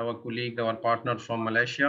our colleague, our partner from Malaysia,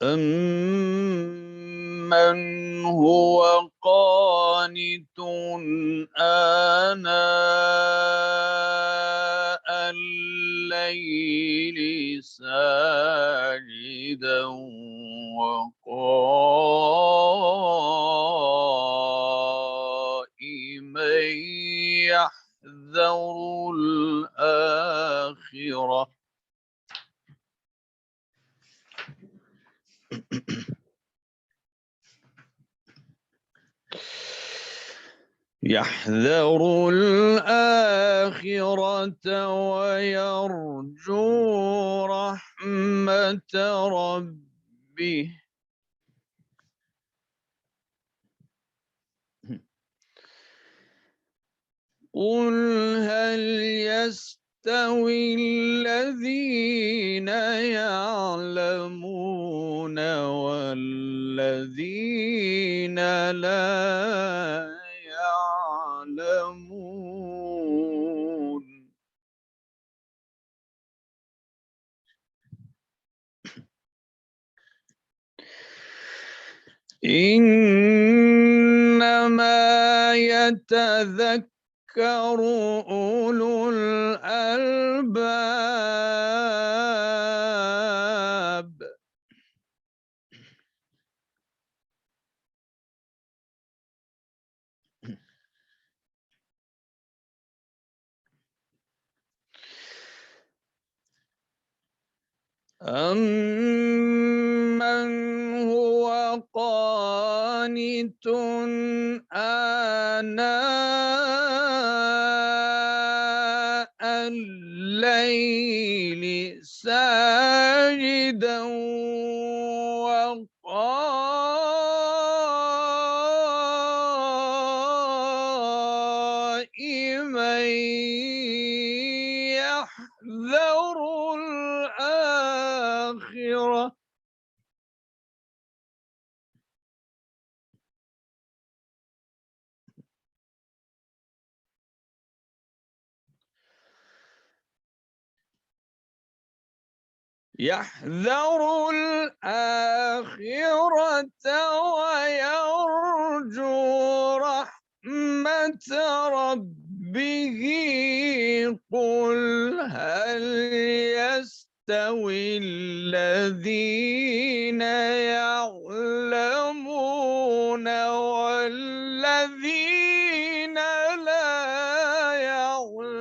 أَمَّنْ هُوَ قَانِتٌ آنَاءَ اللَّيْلِ سَاجِدًا وَقَائِمًا يَحْذَرُ الْآخِرَةَ ويرجو رحمة ربه قل هل يستوي الذين يعلمون والذين لا يعلمون إنما يتذكر أولو الألباب أَمَّنْ هُوَ قَانِتٌ آنَاءَ اللَّيْلِ سَاجِدًا وَقَائِمًا يَحْذَرُ الْآخِرَةَ ويرجو ربه قل هل يستوي الذين يعلمون والذين لا يعلمون.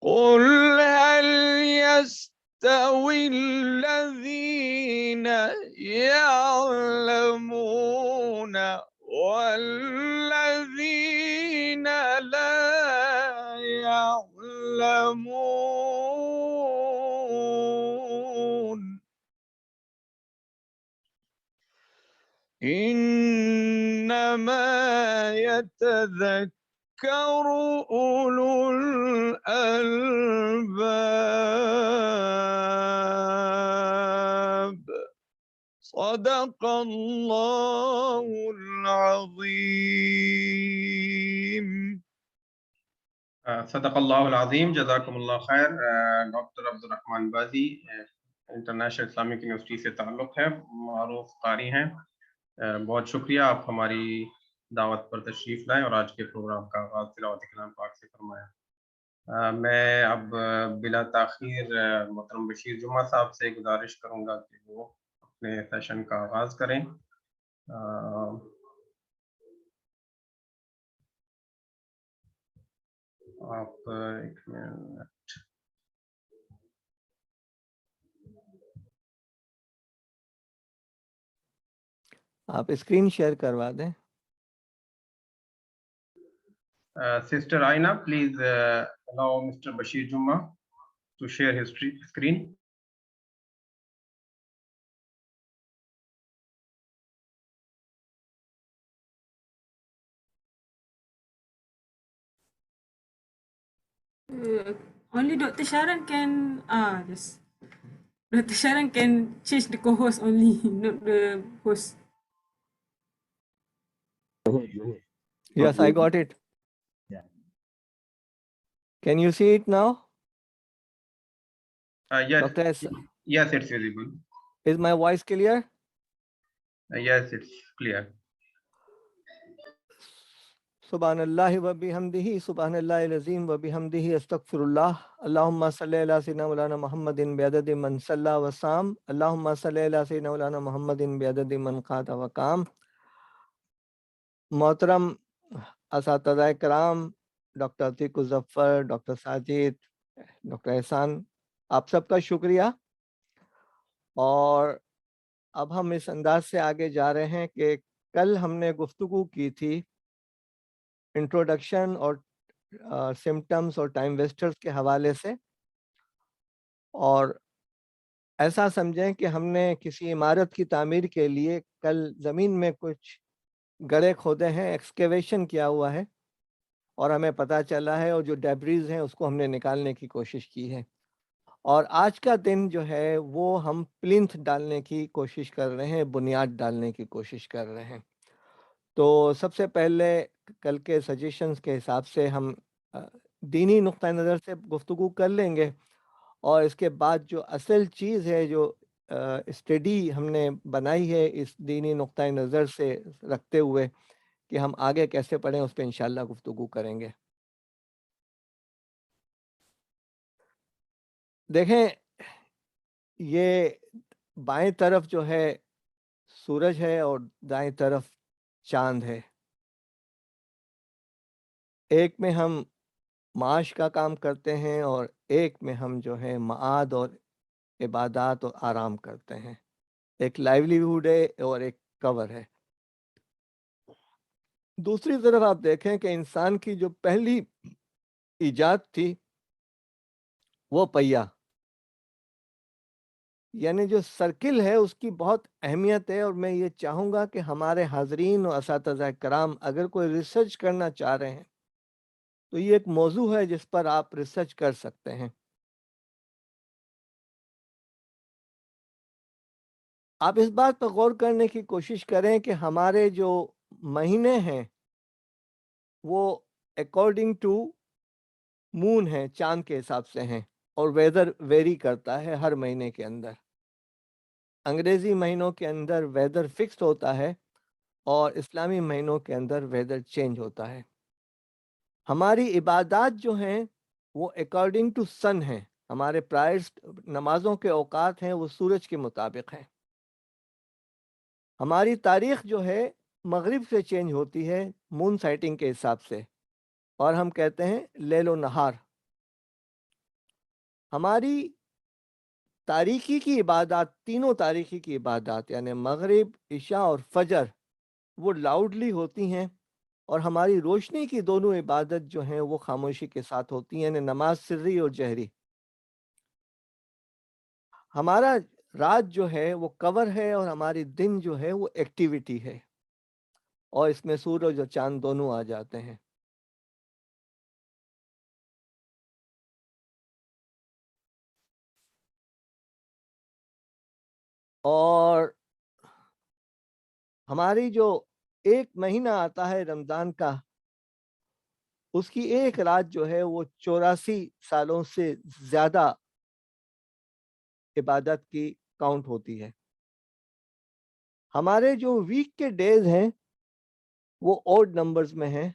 قل هل يستوي الذين يعلمون والذين لا يعلمون إنما يتذكر أولو الألباب. صدق الله العظيم. صدق اللہ العظیم. جزاکم اللہ خیر. ڈاکٹر عبد الرحمن بازی انٹرنیشنل اسلامک یونیورسٹی سے تعلق ہے، معروف قاری ہیں. بہت شکریہ، آپ ہماری دعوت پر تشریف لائیں اور آج کے پروگرام کا آغاز تلاوت کلام پاک سے فرمایا. میں اب بلا تاخیر محترم بشیر جمعہ صاحب سے گزارش کروں گا کہ وہ اپنے سیشن کا آغاز کریں. آپ ایک منٹ. آپ اسکرین شیئر کروا دیں. Sister Aina, please allow Mr. Bashir Juma to share his screen. Only Dr. Sharon can yes. Dr. Sharon can change the co-host only, not the host. Yes, I got it. Yeah. Can you see it now? Yes, Dr. S, yes, it's visible. is my voice clear? Yes, it's clear. سبحان اللہ و بحمدہ، سبحان اللہ العظیم و بحمدہ، استغفر اللہ. اللہم صلی علی سیدنا مولانا محمد بعدد من صلی وسام. اللہم صلی علی سیدنا مولانا محمد بعدد من قات وقام. محترم اساتذہ کرام، doctor Atiq uz-Zafar, doctor Sajid, doctor Ehsan, آپ سب کا شکریہ. اور اب ہم اس انداز سے آگے جا رہے ہیں کہ کل ہم نے گفتگو کی تھی انٹروڈکشن اور سمٹمز اور ٹائم ویسٹرز کے حوالے سے، اور ایسا سمجھیں کہ ہم نے کسی عمارت کی تعمیر کے لیے کل زمین میں کچھ گڑھے کھودے ہیں، ایکسکیویشن کیا ہوا ہے، اور ہمیں پتہ چلا ہے، اور جو ڈیبریز ہیں اس کو ہم نے نکالنے کی کوشش کی ہے. اور آج کا دن جو ہے وہ ہم پلنتھ ڈالنے کی کوشش کر رہے ہیں، بنیاد ڈالنے کی کوشش کر رہے ہیں. تو سب سے پہلے کل کے سجیشنز کے حساب سے ہم دینی نقطہ نظر سے گفتگو کر لیں گے، اور اس کے بعد جو اصل چیز ہے، جو اسٹڈی ہم نے بنائی ہے اس دینی نقطہ نظر سے رکھتے ہوئے کہ ہم آگے کیسے پڑھیں، اس پہ انشاءاللہ گفتگو کریں گے. دیکھیں، یہ بائیں طرف جو ہے سورج ہے اور دائیں طرف چاند ہے. ایک میں ہم معاش کا کام کرتے ہیں اور ایک میں ہم جو ہے معاد اور عبادات اور آرام کرتے ہیں. ایک لائیولیہوڈ ہے اور ایک کور ہے. دوسری طرف آپ دیکھیں کہ انسان کی جو پہلی ایجاد تھی وہ پہیا، یعنی جو سرکل ہے اس کی بہت اہمیت ہے. اور میں یہ چاہوں گا کہ ہمارے حاضرین اور اساتذہ کرام اگر کوئی ریسرچ کرنا چاہ رہے ہیں تو یہ ایک موضوع ہے جس پر آپ ریسرچ کر سکتے ہیں. آپ اس بات پر غور کرنے کی کوشش کریں کہ ہمارے جو مہینے ہیں وہ اکارڈنگ ٹو مون ہیں چاند کے حساب سے ہیں، اور ویدر ویری کرتا ہے ہر مہینے کے اندر۔ انگریزی مہینوں کے اندر ویدر فکسڈ ہوتا ہے اور اسلامی مہینوں کے اندر ویدر چینج ہوتا ہے۔ ہماری عبادات جو ہیں وہ اکارڈنگ ٹو سن ہیں، ہمارے پرائرز نمازوں کے اوقات ہیں وہ سورج کے مطابق ہیں۔ ہماری تاریخ جو ہے مغرب سے چینج ہوتی ہے مون سائٹنگ کے حساب سے، اور ہم کہتے ہیں لیل و نہار۔ ہماری تاریخی کی عبادات، تینوں تاریخی کی عبادات یعنی مغرب، عشاء اور فجر، وہ لاؤڈلی ہوتی ہیں، اور ہماری روشنی کی دونوں عبادت جو ہیں وہ خاموشی کے ساتھ ہوتی ہیں، یعنی نماز سری اور جہری۔ ہمارا رات جو ہے وہ کور ہے اور ہماری دن جو ہے وہ ایکٹیویٹی ہے، اور اس میں سورج اور چاند دونوں آ جاتے ہیں۔ اور ہماری جو ایک مہینہ آتا ہے رمضان کا، اس کی ایک رات جو ہے وہ 84 سالوں سے زیادہ عبادت کی کاؤنٹ ہوتی ہے۔ ہمارے جو ویک کے ڈیز ہیں وہ اوڈ نمبرز میں ہیں۔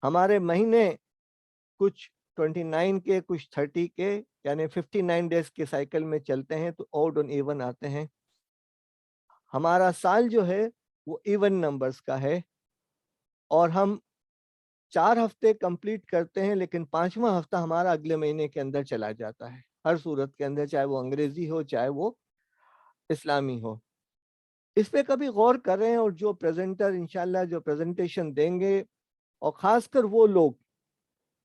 ہمارے مہینے کچھ 29 کے، کچھ 30 کے، یعنی 59 ڈیز کے سائیکل میں چلتے ہیں، تو اوڈ اور ایون آتے ہیں۔ ہمارا سال جو ہے وہ ایون نمبرز کا ہے، اور ہم 4 ہفتے کمپلیٹ کرتے ہیں، لیکن 5واں ہفتہ ہمارا اگلے مہینے کے اندر چلا جاتا ہے، ہر صورت کے اندر، چاہے وہ انگریزی ہو چاہے وہ اسلامی ہو۔ اس پہ کبھی غور کریں، اور جو پریزنٹر انشاءاللہ جو پریزنٹیشن دیں گے، اور خاص کر وہ لوگ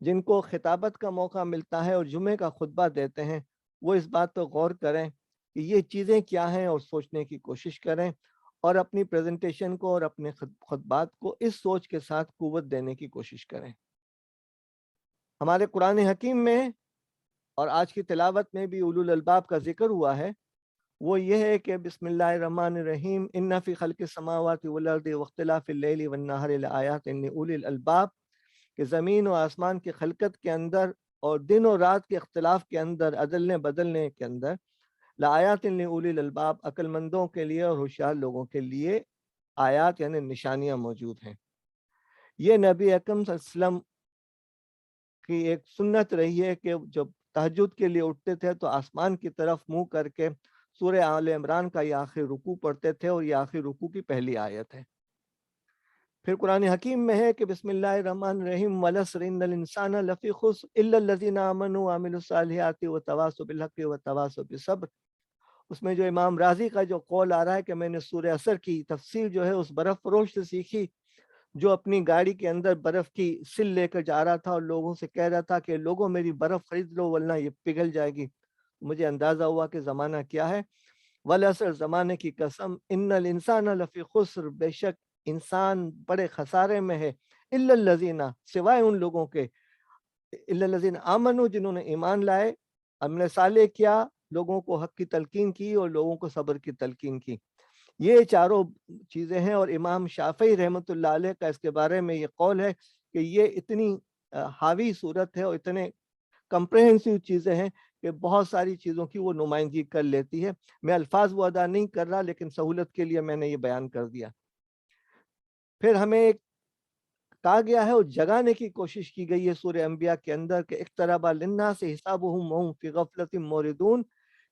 جن کو خطابت کا موقع ملتا ہے اور جمعے کا خطبہ دیتے ہیں، وہ اس بات پہ غور کریں کہ یہ چیزیں کیا ہیں، اور سوچنے کی کوشش کریں، اور اپنی پریزنٹیشن کو اور اپنے خطبات کو اس سوچ کے ساتھ قوت دینے کی کوشش کریں۔ ہمارے قرآن حکیم میں اور آج کی تلاوت میں بھی اولو الالباب کا ذکر ہوا ہے، وہ یہ ہے کہ بسم اللہ الرحمن الرحیم، ان فی خلق السماوات والارض واختلاف اللیل والنہار لآیات لأولی الالباب، کہ زمین و آسمان کی خلقت کے اندر اور دن و رات کے اختلاف کے اندر، عدلنے بدلنے کے اندر، لآیات لأولی الالباب، عقل مندوں کے لیے اور ہوشیار لوگوں کے لیے آیات یعنی نشانیاں موجود ہیں۔ یہ نبی اکرم صلی اللہ علیہ وسلم کی ایک سنت رہی ہے کہ جب تہجد کے لیے اٹھتے تھے تو آسمان کی طرف منہ کر کے سورہ آل عمران کا یہ آخری رکوع پڑھتے تھے، اور یہ آخری رکوع کی پہلی آیت ہے۔ پھر قرآن حکیم میں ہے کہ بسم اللہ الرحمن الرحیم، والعصر ان الانسان لفی خسر الا الذین آمنوا وعملوا الصالحات وتواصوا بالحق وتواصوا بالصبر۔ اس میں جو امام رازی کا جو قول آ رہا ہے کہ میں نے سورہ عصر کی تفسیر جو ہے اس برف فروش سے سیکھی، جو اپنی گاڑی کے اندر برف کی سل لے کر جا رہا تھا اور لوگوں سے کہہ رہا تھا کہ لوگوں میری برف خرید لو ورنہ یہ پگھل جائے گی۔ مجھے اندازہ ہوا کہ زمانہ کیا ہے۔ والعصر، زمانے کی قسم، ان الانسان لفی خسر، بے شک انسان بڑے خسارے میں ہے، الا الذین، سوائے ان لوگوں کے، الا الذین آمنوا، جنہوں نے ایمان لائے، عمل صالح کیا، لوگوں کو حق کی تلقین کی اور لوگوں کو صبر کی تلقین کی۔ یہ چاروں چیزیں ہیں، اور امام شافعی رحمۃ اللہ علیہ کا اس کے بارے میں یہ قول ہے کہ یہ اتنی حاوی صورت ہے اور اتنے کمپریہنسو چیزیں ہیں کہ بہت ساری چیزوں کی وہ نمائندگی کر لیتی ہے۔ میں الفاظ وہ ادا نہیں کر رہا، لیکن سہولت کے لیے میں نے یہ بیان کر دیا۔ پھر ہمیں ایک کہا گیا ہے اور جگانے کی کوشش کی گئی ہے سورہ انبیاء کے اندر کہ اقترب للناس حسابهم وهم فی غفلۃ موردون،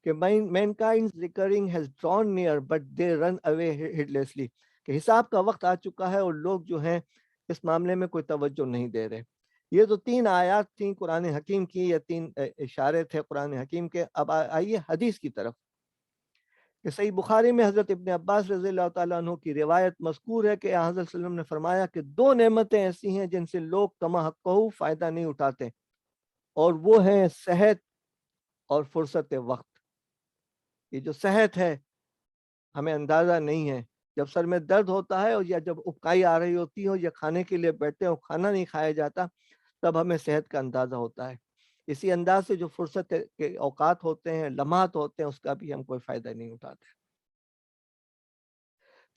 کہ mankind recurring has drawn near but they run away heedlessly، کہ حساب کا وقت آ چکا ہے اور لوگ جو ہیں اس معاملے میں کوئی توجہ نہیں دے رہے۔ یہ تو 3 آیات تھیں قرآن حکیم کی، یا 3 اشارے تھے قرآن حکیم کے۔ اب آئیے حدیث کی طرف، کہ صحیح بخاری میں حضرت ابن عباس رضی اللہ تعالیٰ عنہ کی روایت مذکور ہے کہ حضرت صلی اللہ علیہ وسلم نے فرمایا کہ 2 نعمتیں ایسی ہیں جن سے لوگ کما حقہ فائدہ نہیں اٹھاتے، اور وہ ہیں صحت اور فرصت وقت۔ یہ جو صحت ہے ہمیں اندازہ نہیں ہے، جب سر میں درد ہوتا ہے اور یا جب اکائی آ رہی ہوتی ہے یا کھانے کے لیے بیٹھتے ہیں اور کھانا نہیں کھایا جاتا، تب ہمیں صحت کا اندازہ ہوتا ہے۔ اسی انداز سے جو فرصت کے اوقات ہوتے ہیں، لمحات ہوتے ہیں، اس کا بھی ہم کوئی فائدہ نہیں اٹھاتے۔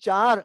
4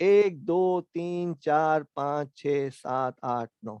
1 2 3 4 5 6 7 8 9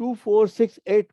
2 4 6 8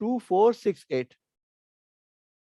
2 4 6 8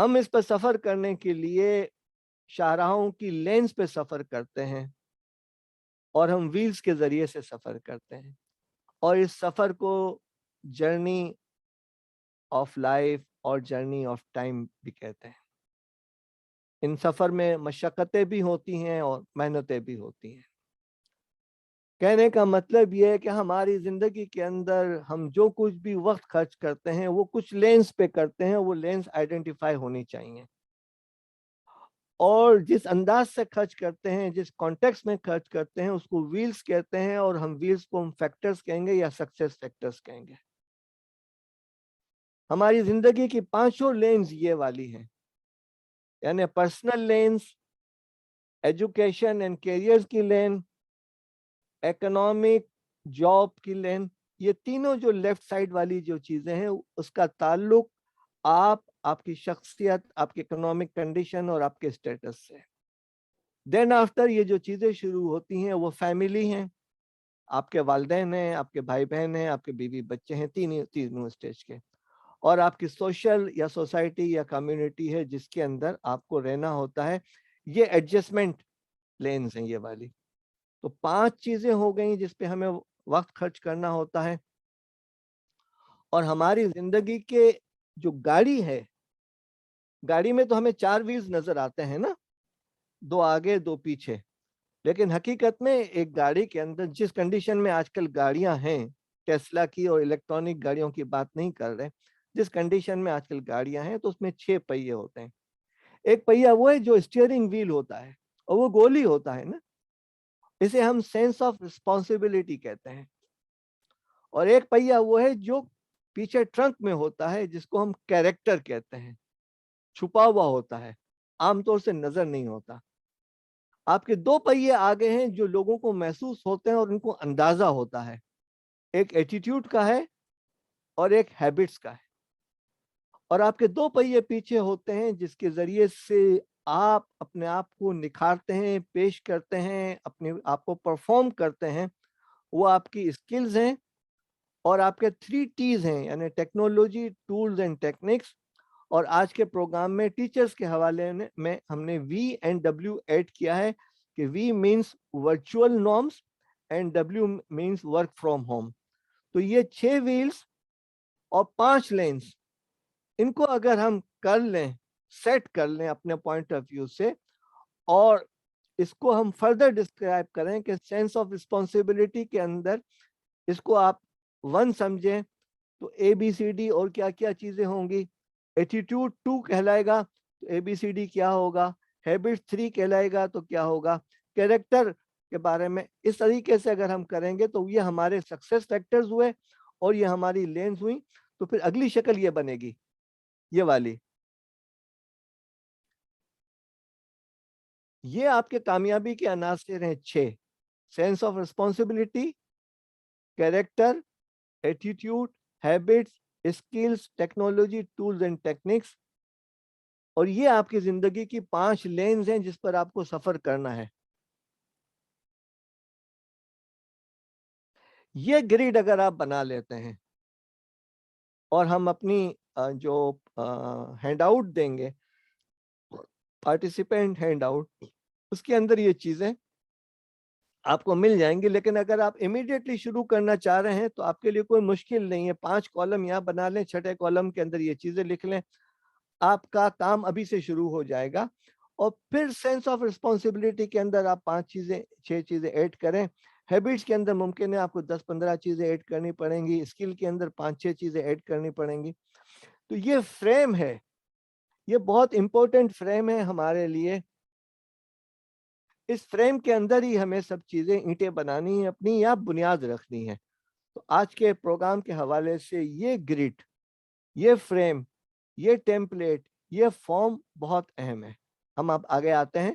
ہم اس پر سفر کرنے کے لیے شاہراہوں کی لینز پہ سفر کرتے ہیں اور ہم ویلز کے ذریعے سے سفر کرتے ہیں، اور اس سفر کو جرنی آف لائف اور جرنی آف ٹائم بھی کہتے ہیں۔ ان سفر میں مشقتیں بھی ہوتی ہیں اور محنتیں بھی ہوتی ہیں۔ کہنے کا مطلب یہ ہے کہ ہماری زندگی کے اندر ہم جو کچھ بھی وقت خرچ کرتے ہیں وہ کچھ لینز پہ کرتے ہیں، وہ لینز آئیڈینٹیفائی ہونی چاہیے، اور جس انداز سے خرچ کرتے ہیں، جس کانٹیکس میں خرچ کرتے ہیں، اس کو ویلز کہتے ہیں، اور ہم ویلز کو ہم فیکٹرز کہیں گے یا سکسیس فیکٹرز کہیں گے۔ ہماری زندگی کی پانچوں لینز یہ والی ہیں، یعنی personal lens, education and career کی لین، اکنامک، جاب کی لین، یہ تینوں جو لیفٹ سائڈ والی جو چیزیں ہیں اس کا تعلق آپ کی شخصیت، آپ کی اکنامک کنڈیشن اور آپ کے اسٹیٹس سے۔ دین آفٹر یہ جو چیزیں شروع ہوتی ہیں وہ فیملی ہیں، آپ کے والدین ہیں، آپ کے بھائی بہن ہیں، آپ کے بیوی بچے ہیں، تینوں اسٹیج کے، اور آپ کی سوشل یا سوسائٹی یا کمیونٹی ہے جس کے اندر آپ کو رہنا ہوتا ہے۔ یہ ایڈجسٹمنٹ لینز ہیں یہ والی۔ تو 5 چیزیں ہو گئیں جس پہ ہمیں وقت خرچ کرنا ہوتا ہے، اور ہماری زندگی کے جو گاڑی ہے، گاڑی میں تو ہمیں 4 ویلز نظر آتے ہیں نا، 2 آگے 2 پیچھے، لیکن حقیقت میں ایک گاڑی کے اندر جس کنڈیشن میں آج کل گاڑیاں ہیں، ٹیسلا کی اور الیکٹرانک گاڑیوں کی بات نہیں کر رہے، جس کنڈیشن میں آج کل گاڑیاں ہیں تو اس میں 6 پہیے ہوتے ہیں۔ ایک پہیہ وہ ہے جو اسٹیئرنگ ویل ہوتا ہے اور وہ گولی ہوتا ہے نا، اسے ہم سینس آف رسپانسبلٹی کہتے ہیں، اور ایک پہیہ وہ ہے جو پیچھے ٹرنک میں ہوتا ہے جس کو ہم کیریکٹر کہتے ہیں، چھپا ہوا ہوتا ہے، عام طور سے نظر نہیں ہوتا۔ آپ کے 2 پہیے آگے ہیں جو لوگوں کو محسوس ہوتے ہیں اور ان کو اندازہ ہوتا ہے، ایک ایٹیٹیوڈ کا ہے اور ایک ہیبٹس کا ہے، اور آپ کے 2 پہیے پیچھے ہوتے ہیں جس کے ذریعے سے آپ اپنے آپ کو نکھارتے ہیں، پیش کرتے ہیں، اپنے آپ کو پرفارم کرتے ہیں، وہ آپ کی اسکلز ہیں، اور آپ کے 3 T's ہیں، یعنی ٹیکنالوجی، ٹولز اینڈ ٹیکنکس، اور آج کے پروگرام میں ٹیچرز کے حوالے میں ہم نے وی اینڈ ڈبلیو ایڈ کیا ہے کہ V means virtual norms and W means work from home. تو یہ 6 ویلز اور 5 لینز، ان کو اگر ہم کر لیں، سیٹ کر لیں اپنے پوائنٹ آف ویو سے، اور اس کو ہم فردر ڈسکرائب کریں کہ سینس آف رسپانسبلٹی کے اندر اس کو آپ 1 سمجھیں تو اے بی سی ڈی اور کیا کیا چیزیں ہوں گی، ایٹیٹیوڈ 2 کہلائے گا تو اے بی سی ڈی کیا ہوگا، ہیبٹ 3 کہلائے گا تو کیا ہوگا، کیریکٹر کے بارے میں اس طریقے سے اگر ہم کریں گے تو یہ ہمارے سکسیس فیکٹرز ہوئے اور یہ ہماری لینز ہوئی۔ تو پھر اگلی شکل یہ بنے گی، یہ والی، یہ آپ کے کامیابی کے عناصر ہیں 6: sense of responsibility, character, attitude, habits, skills, technology, tools and techniques, اور یہ آپ کی زندگی کی 5 لینز ہیں جس پر آپ کو سفر کرنا ہے۔ یہ گریڈ اگر آپ بنا لیتے ہیں اور ہم اپنی جو ہینڈ آؤٹ دیں گے، پارٹیسپینٹ ہینڈ آؤٹ، اس کے اندر یہ چیزیں آپ کو مل جائیں گی، لیکن اگر آپ امیڈیٹلی شروع کرنا چاہ رہے ہیں تو آپ کے لیے کوئی مشکل نہیں ہے، 5 کالم یہاں بنا لیں، 6 کالم کے اندر یہ چیزیں لکھ لیں، آپ کا کام ابھی سے شروع ہو جائے گا۔ اور پھر سینس آف رسپانسبلٹی کے اندر آپ 6 چیزیں ایڈ کریں، ہیبٹس کے اندر ممکن ہے آپ کو 10-15 چیزیں ایڈ کرنی پڑیں گی، اسکل کے اندر 5-6 چیزیں ایڈ کرنی پڑیں گی۔ تو یہ فریم ہے، یہ بہت امپورٹنٹ فریم ہے ہمارے لیے۔ اس فریم کے اندر ہی ہمیں سب چیزیں اینٹیں بنانی ہیں اپنی، یا بنیاد رکھنی ہے۔ تو آج کے پروگرام کے حوالے سے یہ گریڈ، یہ فریم، یہ ٹیمپلیٹ، یہ فارم بہت اہم ہے۔ ہم اب آگے آتے ہیں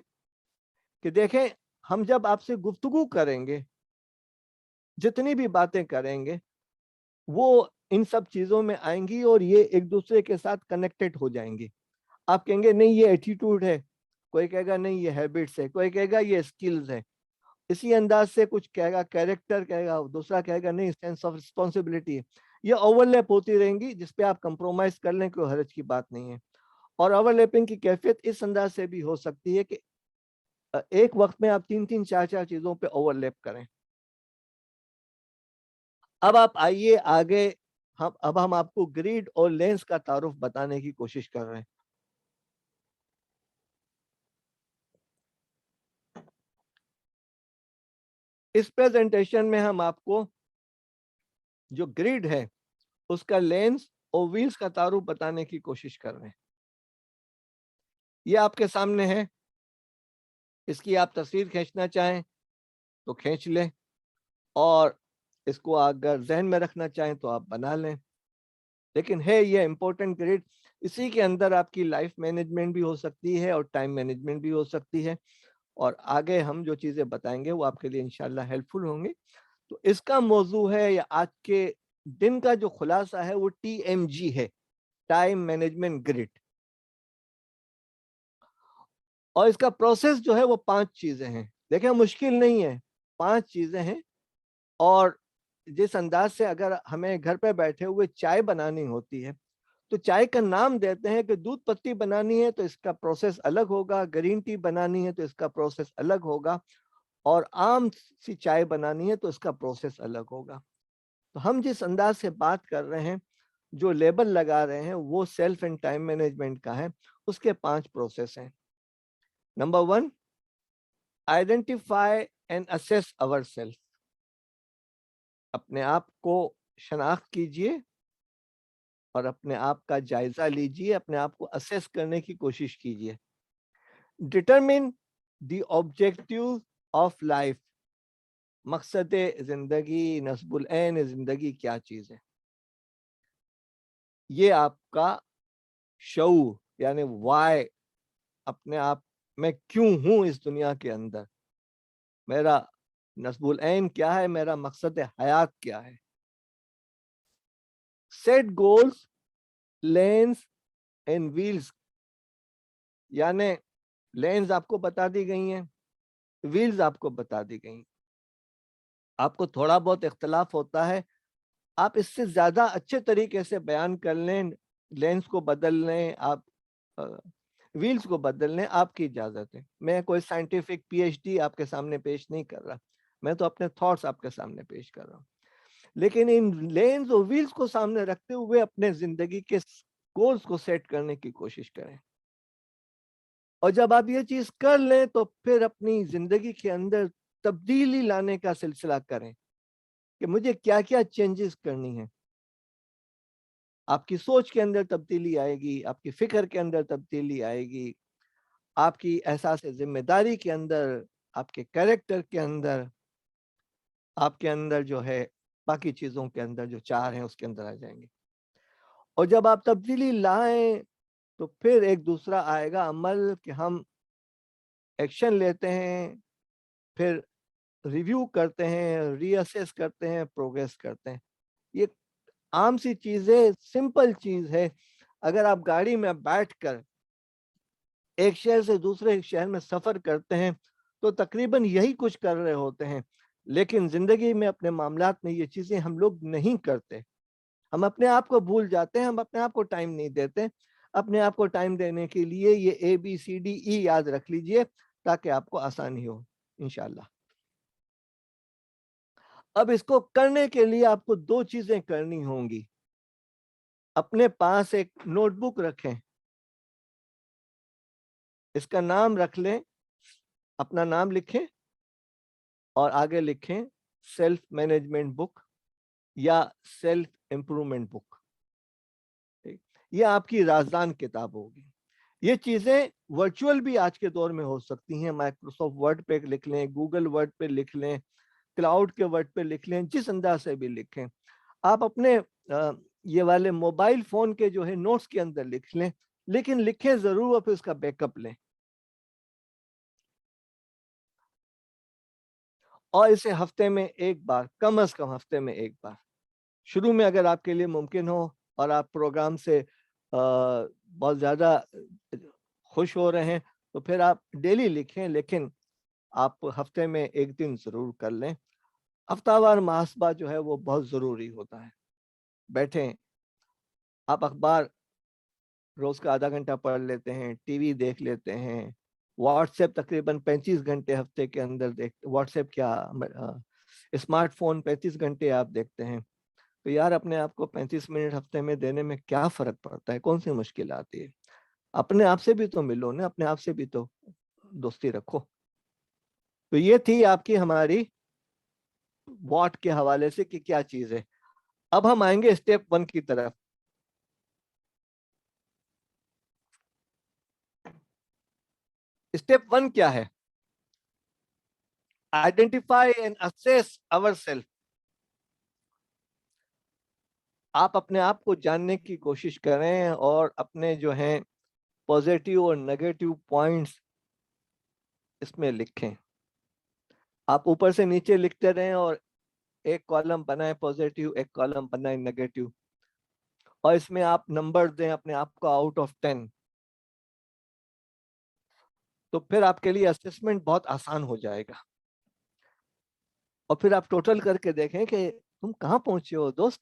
کہ دیکھیں، ہم جب آپ سے گفتگو کریں گے، جتنی بھی باتیں کریں گے، وہ ان سب چیزوں میں آئیں گی اور یہ ایک دوسرے کے ساتھ کنیکٹڈ ہو جائیں گی۔ آپ کہیں گے نہیں یہ ایٹیٹیوڈ ہے، کوئی کہے گا نہیں یہ ہیبٹس ہے، کوئی کہے گا یہ اسکلز ہے، اسی انداز سے کچھ کہے گا کیریکٹر کہے گا، دوسرا کہے گا نہیں سینس آف رسپانسبلٹی ہے۔ یہ اوور لیپ ہوتی رہیں گی، جس پہ آپ کمپرومائز کر لیں، کوئی حرج کی بات نہیں ہے۔ اور اوورلیپنگ کی کیفیت اس انداز سے بھی ہو سکتی ہے کہ ایک وقت میں آپ 3 4 چیزوں پہ اوورلیپ کریں. اب آپ آئیے آگے، اب ہم آپ کو گریڈ اور لینس کا تعارف بتانے کی کوشش کر رہے ہیں. اس پریزنٹیشن میں ہم آپ کو جو گریڈ ہے اس کا لینس اور ویلز کا تعارف بتانے کی کوشش کر رہے ہیں. یہ آپ کے سامنے ہے، اس کی آپ تصویر کھینچنا چاہیں تو کھینچ لیں، اور اس کو اگر ذہن میں رکھنا چاہیں تو آپ بنا لیں. لیکن ہے یہ امپورٹنٹ گریڈ، اسی کے اندر آپ کی لائف مینجمنٹ بھی ہو سکتی ہے اور ٹائم مینجمنٹ بھی ہو سکتی ہے، اور آگے ہم جو چیزیں بتائیں گے وہ آپ کے لیے انشاءاللہ ہیلپ فل ہوں گے. تو اس کا موضوع ہے، یا آج کے دن کا جو خلاصہ ہے وہ TMG ہے، ٹائم مینجمنٹ گریڈ. اور اس کا پروسیس جو ہے وہ 5 چیزیں ہیں. دیکھیں مشکل نہیں ہے، 5 چیزیں ہیں. اور جس انداز سے اگر ہمیں گھر پہ بیٹھے ہوئے چائے بنانی ہوتی ہے تو چائے کا نام دیتے ہیں کہ دودھ پتی بنانی ہے تو اس کا پروسیس الگ ہوگا، گرین ٹی بنانی ہے تو اس کا پروسیس الگ ہوگا، اور عام سی چائے بنانی ہے تو اس کا پروسیس الگ ہوگا. تو ہم جس انداز سے بات کر رہے ہیں، جو لیبل لگا رہے ہیں، وہ سیلف اینڈ ٹائم مینجمنٹ کا ہے. اس کے 5 پروسیس ہیں. Number 1، identify and assess our self. اپنے آپ کو شناخت کیجئے اور اپنے آپ کا جائزہ لیجئے، اپنے آپ کو اسیس کرنے کی کوشش کیجئے. Determine the objective of life. مقصد زندگی، نصب العین زندگی کیا چیز ہے. یہ آپ کا شعور، یعنی وائے، اپنے آپ میں کیوں ہوں اس دنیا کے اندر، میرا نصب العین کیا ہے، میرا مقصد حیات کیا ہے. Set goals, lens and wheels. یعنی لینز آپ کو بتا دی گئی ہیں، ویلز آپ کو بتا دی گئی. آپ کو تھوڑا بہت اختلاف ہوتا ہے، آپ اس سے زیادہ اچھے طریقے سے بیان کر لیں، لینس کو بدل لیں، آپ ویلز کو بدل لیں، آپ کی اجازت ہے. میں کوئی سائنٹیفک PhD آپ کے سامنے پیش نہیں کر رہا، میں تو اپنے تھاٹس آپ کے سامنے پیش کر رہا ہوں. لیکن ان لینز اور ویلز کو سامنے رکھتے ہوئے اپنے زندگی کے گولز کو سیٹ کرنے کی کوشش کریں. اور جب آپ یہ چیز کر لیں تو پھر اپنی زندگی کے اندر تبدیلی لانے کا سلسلہ کریں کہ مجھے کیا کیا چینجز کرنی ہیں. آپ کی سوچ کے اندر تبدیلی آئے گی، آپ کی فکر کے اندر تبدیلی آئے گی، آپ کی احساس ذمہ داری کے اندر، آپ کے کیریکٹر کے اندر، آپ کے اندر جو ہے باقی چیزوں کے اندر جو چار ہیں اس کے اندر آ جائیں گے. اور جب آپ تبدیلی لائیں تو پھر ایک دوسرا آئے گا عمل کہ ہم ایکشن لیتے ہیں، پھر ریویو کرتے ہیں، ری اسیس کرتے ہیں، پروگریس کرتے ہیں. یہ عام سی چیز ہے، سمپل چیز ہے. اگر آپ گاڑی میں بیٹھ کر ایک شہر سے دوسرے شہر میں سفر کرتے ہیں تو تقریباً یہی کچھ کر رہے ہوتے ہیں. لیکن زندگی میں اپنے معاملات میں یہ چیزیں ہم لوگ نہیں کرتے. ہم اپنے آپ کو بھول جاتے ہیں، ہم اپنے آپ کو ٹائم نہیں دیتے. اپنے آپ کو ٹائم دینے کے لیے یہ ABCDE یاد رکھ لیجئے تاکہ آپ کو آسانی ہو انشاءاللہ. اب اس کو کرنے کے لیے آپ کو 2 چیزیں کرنی ہوں گی. اپنے پاس ایک نوٹ بک رکھیں، اس کا نام رکھ لیں، اپنا نام لکھیں اور آگے لکھیں سیلف مینجمنٹ بک یا سیلف امپرومنٹ بک. یہ آپ کی رازدان کتاب ہوگی. یہ چیزیں ورچوئل بھی آج کے دور میں ہو سکتی ہیں. مائکروسافٹ ورڈ پہ لکھ لیں، گوگل ورڈ پہ لکھ لیں، کلاؤڈ کے ورڈ پہ لکھ لیں، جس انداز سے بھی لکھیں. آپ اپنے یہ والے موبائل فون کے جو ہے نوٹس کے اندر لکھ لیں، لیکن لکھیں ضرور اور پھر اس کا بیک اپ لیں. اور اسے ہفتے میں ایک بار، کم از کم ہفتے میں ایک بار، شروع میں اگر آپ کے لیے ممکن ہو اور آپ پروگرام سے بہت زیادہ خوش ہو رہے ہیں تو پھر آپ ڈیلی لکھیں، لیکن آپ ہفتے میں ایک دن ضرور کر لیں. ہفتہ وار محاسبہ جو ہے وہ بہت ضروری ہوتا ہے. بیٹھیں، آپ اخبار روز کا آدھا گھنٹہ پڑھ لیتے ہیں, ٹی وی دیکھ لیتے ہیں, واٹس ایپ تقریباً 35 گھنٹے ہفتے کے اندر دیکھتے, واٹس ایپ کیا اسمارٹ فون 35 گھنٹے آپ دیکھتے ہیں, تو یار اپنے آپ کو 35 منٹ ہفتے میں دینے میں کیا فرق پڑتا ہے, کون سی مشکل آتی ہے؟ اپنے آپ سے بھی تو ملو نا, اپنے آپ سے بھی تو دوستی رکھو. تو یہ تھی آپ کی ہماری واٹ کے حوالے سے کہ کیا چیز ہے. اب ہم آئیں گے اسٹیپ 1 کی طرف. اسٹیپ 1 کیا ہے؟ Identify and assess our self. آپ اپنے آپ کو جاننے کی کوشش کریں اور اپنے جو ہیں پوزیٹیو اور نیگیٹو پوائنٹس اس میں لکھیں. آپ اوپر سے نیچے لکھتے رہیں اور ایک کالم بنائیں پوزیٹیو, ایک کالم بنائیں نیگیٹو, اور اس میں آپ نمبر دیں اپنے آپ کو آؤٹ آف 10. تو پھر آپ کے لیے اسسمنٹ بہت آسان ہو جائے گا. اور پھر آپ ٹوٹل کر کے دیکھیں کہ تم کہاں پہنچے ہو دوست.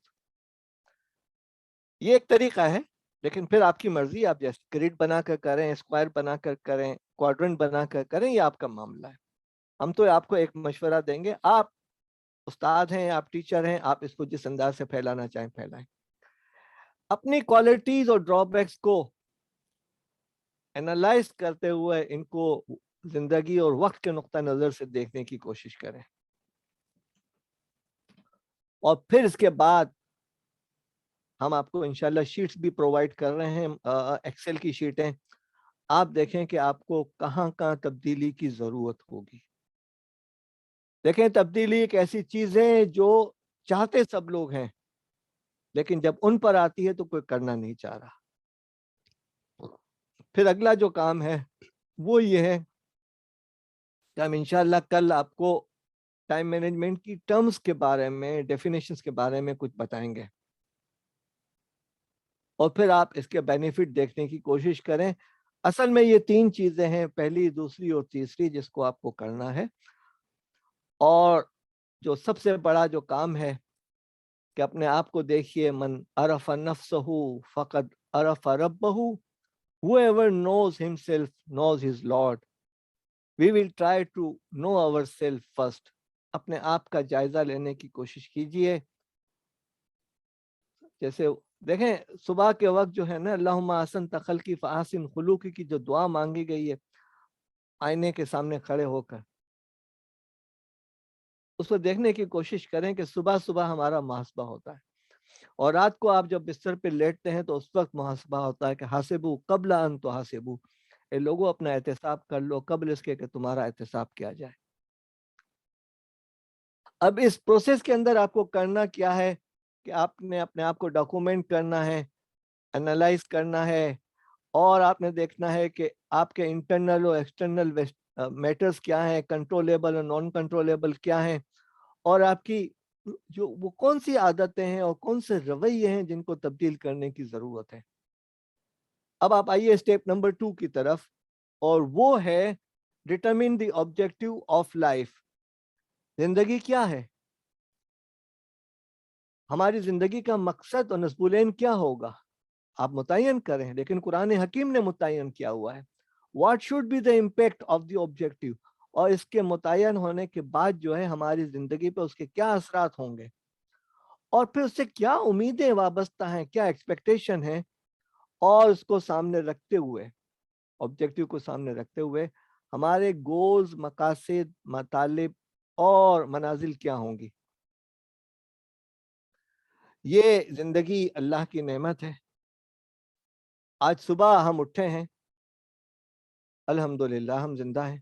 یہ ایک طریقہ ہے, لیکن پھر آپ کی مرضی, آپ جیسے گریڈ بنا کر کریں, اسکوائر بنا کر کریں, کوادرنٹ بنا کر کریں, یہ آپ کا معاملہ ہے. ہم تو آپ کو ایک مشورہ دیں گے, آپ استاد ہیں, آپ ٹیچر ہیں, آپ اس کو جس انداز سے پھیلانا چاہیں پھیلائیں. اپنی کوالٹیز اور ڈرا بیکس کو اینالائز کرتے ہوئے ان کو زندگی اور وقت کے نقطہ نظر سے دیکھنے کی کوشش کریں. اور پھر اس کے بعد ہم آپ کو انشاءاللہ شیٹس بھی پرووائڈ کر رہے ہیں, ایکسل کی شیٹیں. آپ دیکھیں کہ آپ کو کہاں کہاں تبدیلی کی ضرورت ہوگی. دیکھیں, تبدیلی ایک ایسی چیز ہے جو چاہتے سب لوگ ہیں, لیکن جب ان پر آتی ہے تو کوئی کرنا نہیں چاہ رہا. پھر اگلا جو کام ہے وہ یہ ہے کہ ہم انشاءاللہ کل آپ کو ٹائم مینجمنٹ کی ٹرمز کے بارے میں, ڈیفینیشنز کے بارے میں کچھ بتائیں گے, اور پھر آپ اس کے بینیفٹ دیکھنے کی کوشش کریں. اصل میں یہ 3 چیزیں ہیں, پہلی, دوسری اور تیسری, جس کو آپ کو کرنا ہے. اور جو سب سے بڑا جو کام ہے کہ اپنے آپ کو دیکھیے, من عرف نفسہ فقد عرف ربہ, whoever knows himself knows his Lord. We will try to know ourselves first. اپنے آپ کا جائزہ لینے کی کوشش کیجئے. جیسے دیکھیں, صبح کے وقت جو ہے نا, اللہم احسن تخلقی فاحسن خلوقی کی جو دعا مانگی گئی ہے, آئینے کے سامنے کھڑے ہو کر اس کو دیکھنے کی کوشش کریں کہ صبح صبح ہمارا محاسبہ ہوتا ہے, اور رات کو آپ جب بستر پہ لیٹتے ہیں تو اس وقت محاسبہ ہوتا ہے کہ حاسبو قبل ان تحاسبو, اے لوگوں اپنا احتساب کر لو قبل اس کے کہ تمہارا احتساب کیا جائے. اب اس پروسیس کے اندر آپ کو کرنا کیا ہے کہ آپ نے اپنے آپ کو ڈاکومنٹ کرنا ہے, انالائز کرنا ہے, اور آپ نے دیکھنا ہے کہ آپ کے انٹرنل اور ایکسٹرنل میٹرز کیا ہیں, کنٹرولیبل اور نان کنٹرولیبل کیا ہیں, اور آپ کی جو وہ کون سی عادتیں ہیں اور کون سے رویے ہیں جن کو تبدیل کرنے کی ضرورت ہے. اب آپ آئیے اسٹیپ نمبر 2 کی طرف, اور وہ ہے determine the objective of life. زندگی کیا ہے, ہماری زندگی کا مقصد اور نصبالعین کیا ہوگا, آپ متعین کریں. لیکن قرآن حکیم نے متعین کیا ہوا ہے, what should be the impact of the objective, اور اس کے متعین ہونے کے بعد جو ہے ہماری زندگی پہ اس کے کیا اثرات ہوں گے, اور پھر اس سے کیا امیدیں وابستہ ہیں, کیا ایکسپیکٹیشن ہے, اور اس کو سامنے رکھتے ہوئے, آبجیکٹو کو سامنے رکھتے ہوئے ہمارے گولز, مقاصد, مطالب اور منازل کیا ہوں گی. یہ زندگی اللہ کی نعمت ہے. آج صبح ہم اٹھے ہیں, الحمدللہ ہم زندہ ہیں,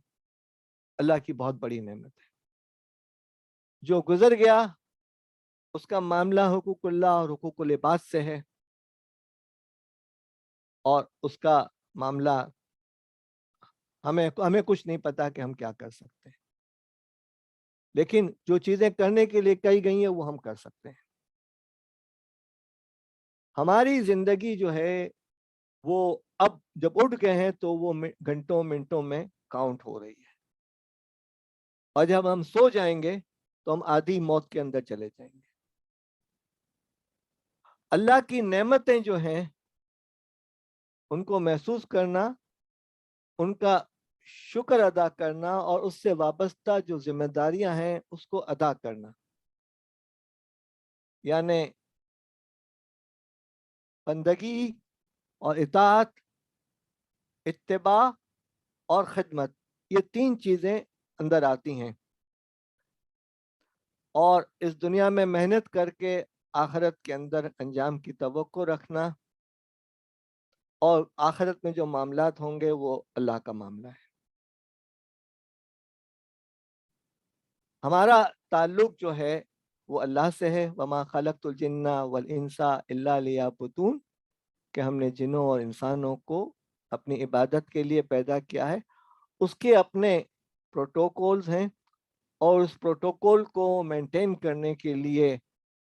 اللہ کی بہت بڑی نعمت ہے. جو گزر گیا اس کا معاملہ حقوق اللہ اور حقوق العباد سے ہے, اور اس کا معاملہ ہمیں کچھ نہیں پتا کہ ہم کیا کر سکتے ہیں, لیکن جو چیزیں کرنے کے لیے کہی گئی ہیں وہ ہم کر سکتے ہیں. ہماری زندگی جو ہے وہ اب جب اٹھ گئے ہیں تو وہ گھنٹوں منٹوں میں کاؤنٹ ہو رہی ہے, اور جب ہم سو جائیں گے تو ہم آدھی موت کے اندر چلے جائیں گے. اللہ کی نعمتیں جو ہیں ان کو محسوس کرنا، ان کا شکر ادا کرنا اور اس سے وابستہ جو ذمہ داریاں ہیں اس کو ادا کرنا، یعنی بندگی اور اطاعت، اتباع اور خدمت، یہ 3 چیزیں اندر آتی ہیں، اور اس دنیا میں محنت کر کے آخرت کے اندر انجام کی توقع رکھنا، اور آخرت میں جو معاملات ہوں گے وہ اللہ کا معاملہ ہے۔ ہمارا تعلق جو ہے وہ اللہ سے ہے، وما خلقت الجن والانس الا لیعبدون، کہ ہم نے جنوں اور انسانوں کو اپنی عبادت کے لیے پیدا کیا ہے۔ اس کے اپنے پروٹوکولز ہیں، اور اس پروٹوکول کو مینٹین کرنے کے لیے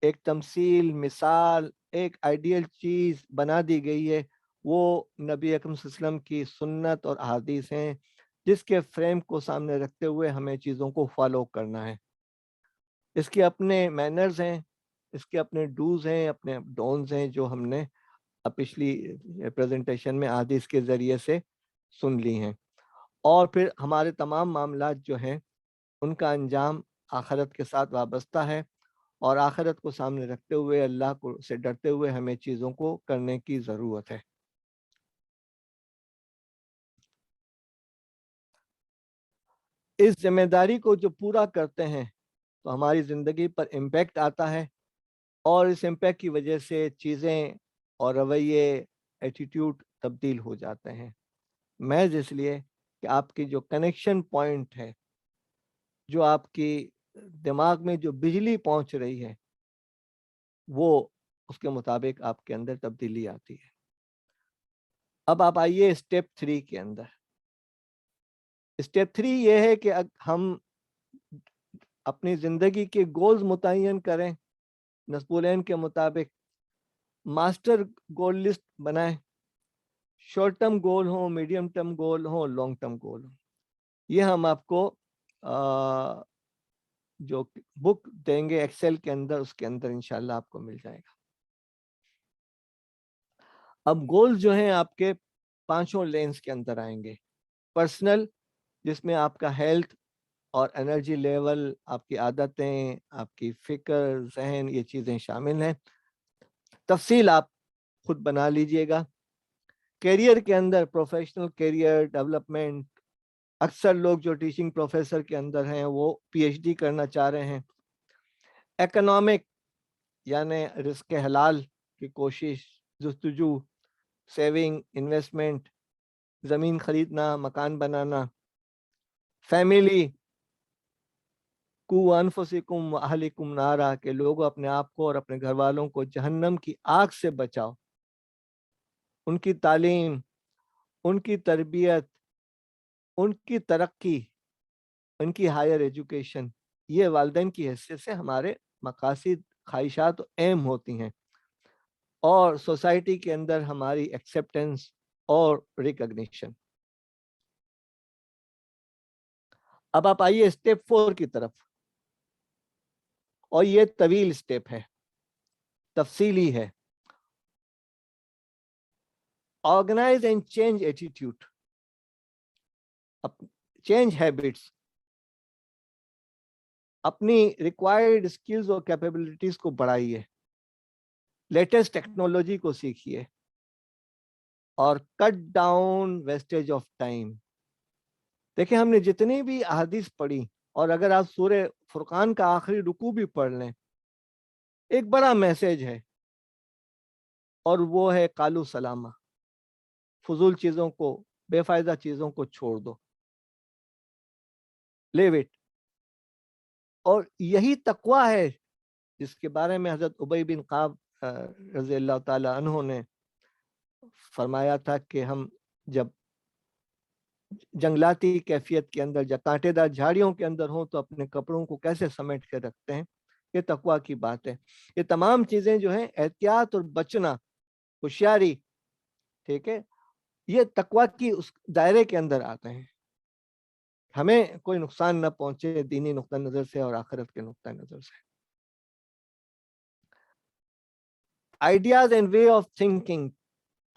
ایک تمثیل، مثال، ایک آئیڈیل چیز بنا دی گئی ہے، وہ نبی اکرم صلی اللہ علیہ وسلم کی سنت اور احادیث ہیں، جس کے فریم کو سامنے رکھتے ہوئے ہمیں چیزوں کو فالو کرنا ہے۔ اس کے اپنے مینرز ہیں، اس کے اپنے ڈوز ہیں، اپنے ڈونز ہیں، جو ہم نے پچھلی پریزنٹیشن میں احادیث کے ذریعے سے سن لی ہیں، اور پھر ہمارے تمام معاملات جو ہیں ان کا انجام آخرت کے ساتھ وابستہ ہے، اور آخرت کو سامنے رکھتے ہوئے اللہ کو سے ڈرتے ہوئے ہمیں چیزوں کو کرنے کی ضرورت ہے۔ اس ذمہ داری کو جو پورا کرتے ہیں تو ہماری زندگی پر امپیکٹ آتا ہے، اور اس امپیکٹ کی وجہ سے چیزیں اور رویے، ایٹیٹیوڈ تبدیل ہو جاتے ہیں، محض اس لیے کہ آپ کی جو کنیکشن پوائنٹ ہے، جو آپ کی دماغ میں جو بجلی پہنچ رہی ہے، وہ اس کے مطابق آپ کے اندر تبدیلی آتی ہے۔ اب آپ آئیے اسٹیپ 3 کے اندر۔ اسٹیپ 3 یہ ہے کہ ہم اپنی زندگی کے گولز متعین کریں، نسبولین کے مطابق ماسٹر گول لسٹ بنائیں، شارٹ ٹرم گول ہوں، میڈیم ٹرم گول ہوں، لانگ ٹرم گول ہوں۔ یہ ہم آپ کو جو بک دیں گے ایکسل کے اندر، اس کے اندر انشاءاللہ آپ کو مل جائے گا۔ اب گول جو ہیں آپ کے 5 لینز کے اندر آئیں گے۔ پرسنل، جس میں آپ کا ہیلتھ اور انرجی لیول، آپ کی عادتیں، آپ کی فکر، ذہن، یہ چیزیں شامل ہیں۔ تفصیل آپ خود بنا لیجئے گا۔ کیریئر کے اندر پروفیشنل کیریئر ڈیولپمنٹ، اکثر لوگ جو ٹیچنگ پروفیسر کے اندر ہیں وہ پی ایچ ڈی کرنا چاہ رہے ہیں۔ اکنامک، یعنی رزق حلال کی کوشش، جستجو، سیونگ، انویسٹمنٹ، زمین خریدنا، مکان بنانا۔ فیملی، قو انفسکم واہلکم نارا، کہ لوگ اپنے آپ کو اور اپنے گھر والوں کو جہنم کی آگ سے بچاؤ۔ ان کی تعلیم، ان کی تربیت، ان کی ترقی، ان کی ہائر ایجوکیشن، یہ والدین کی حیثیت سے ہمارے مقاصد، خواہشات اہم ہوتی ہیں، اور سوسائٹی کے اندر ہماری ایکسیپٹنس اور ریکگنیشن۔ اب آپ آئیے اسٹیپ 4 کی طرف، اور یہ طویل اسٹیپ ہے، تفصیلی ہے۔ Organise and change attitude, change habits, اپنی ریکوائرڈ اسکلز اور کیپیبلٹیز کو بڑھائیے، لیٹسٹ ٹیکنالوجی کو سیکھیے، اور cut down wastage of time. دیکھیں، ہم نے جتنی بھی احادیث پڑھی، اور اگر آپ سورہ فرقان کا آخری رکوع بھی پڑھ لیں، ایک بڑا میسج ہے، اور وہ ہے قالوا سلاما، فضول چیزوں کو، بے فائدہ چیزوں کو چھوڑ دو، لیو اٹ۔ اور یہی تقوی ہے جس کے بارے میں حضرت ابی بن کعب رضی اللہ تعالی عنہ نے فرمایا تھا کہ ہم جب جنگلاتی کیفیت کے اندر یا کانٹے دار جھاڑیوں کے اندر ہوں تو اپنے کپڑوں کو کیسے سمیٹ کے رکھتے ہیں۔ یہ تقوی کی بات ہے۔ یہ تمام چیزیں جو ہیں، احتیاط اور بچنا، ہوشیاری، ٹھیک ہے، یہ تقوی کی اس دائرے کے اندر آتے ہیں۔ ہمیں کوئی نقصان نہ پہنچے دینی نقطہ نظر سے اور آخرت کے نقطہ نظر سے۔ Ideas and way of thinking,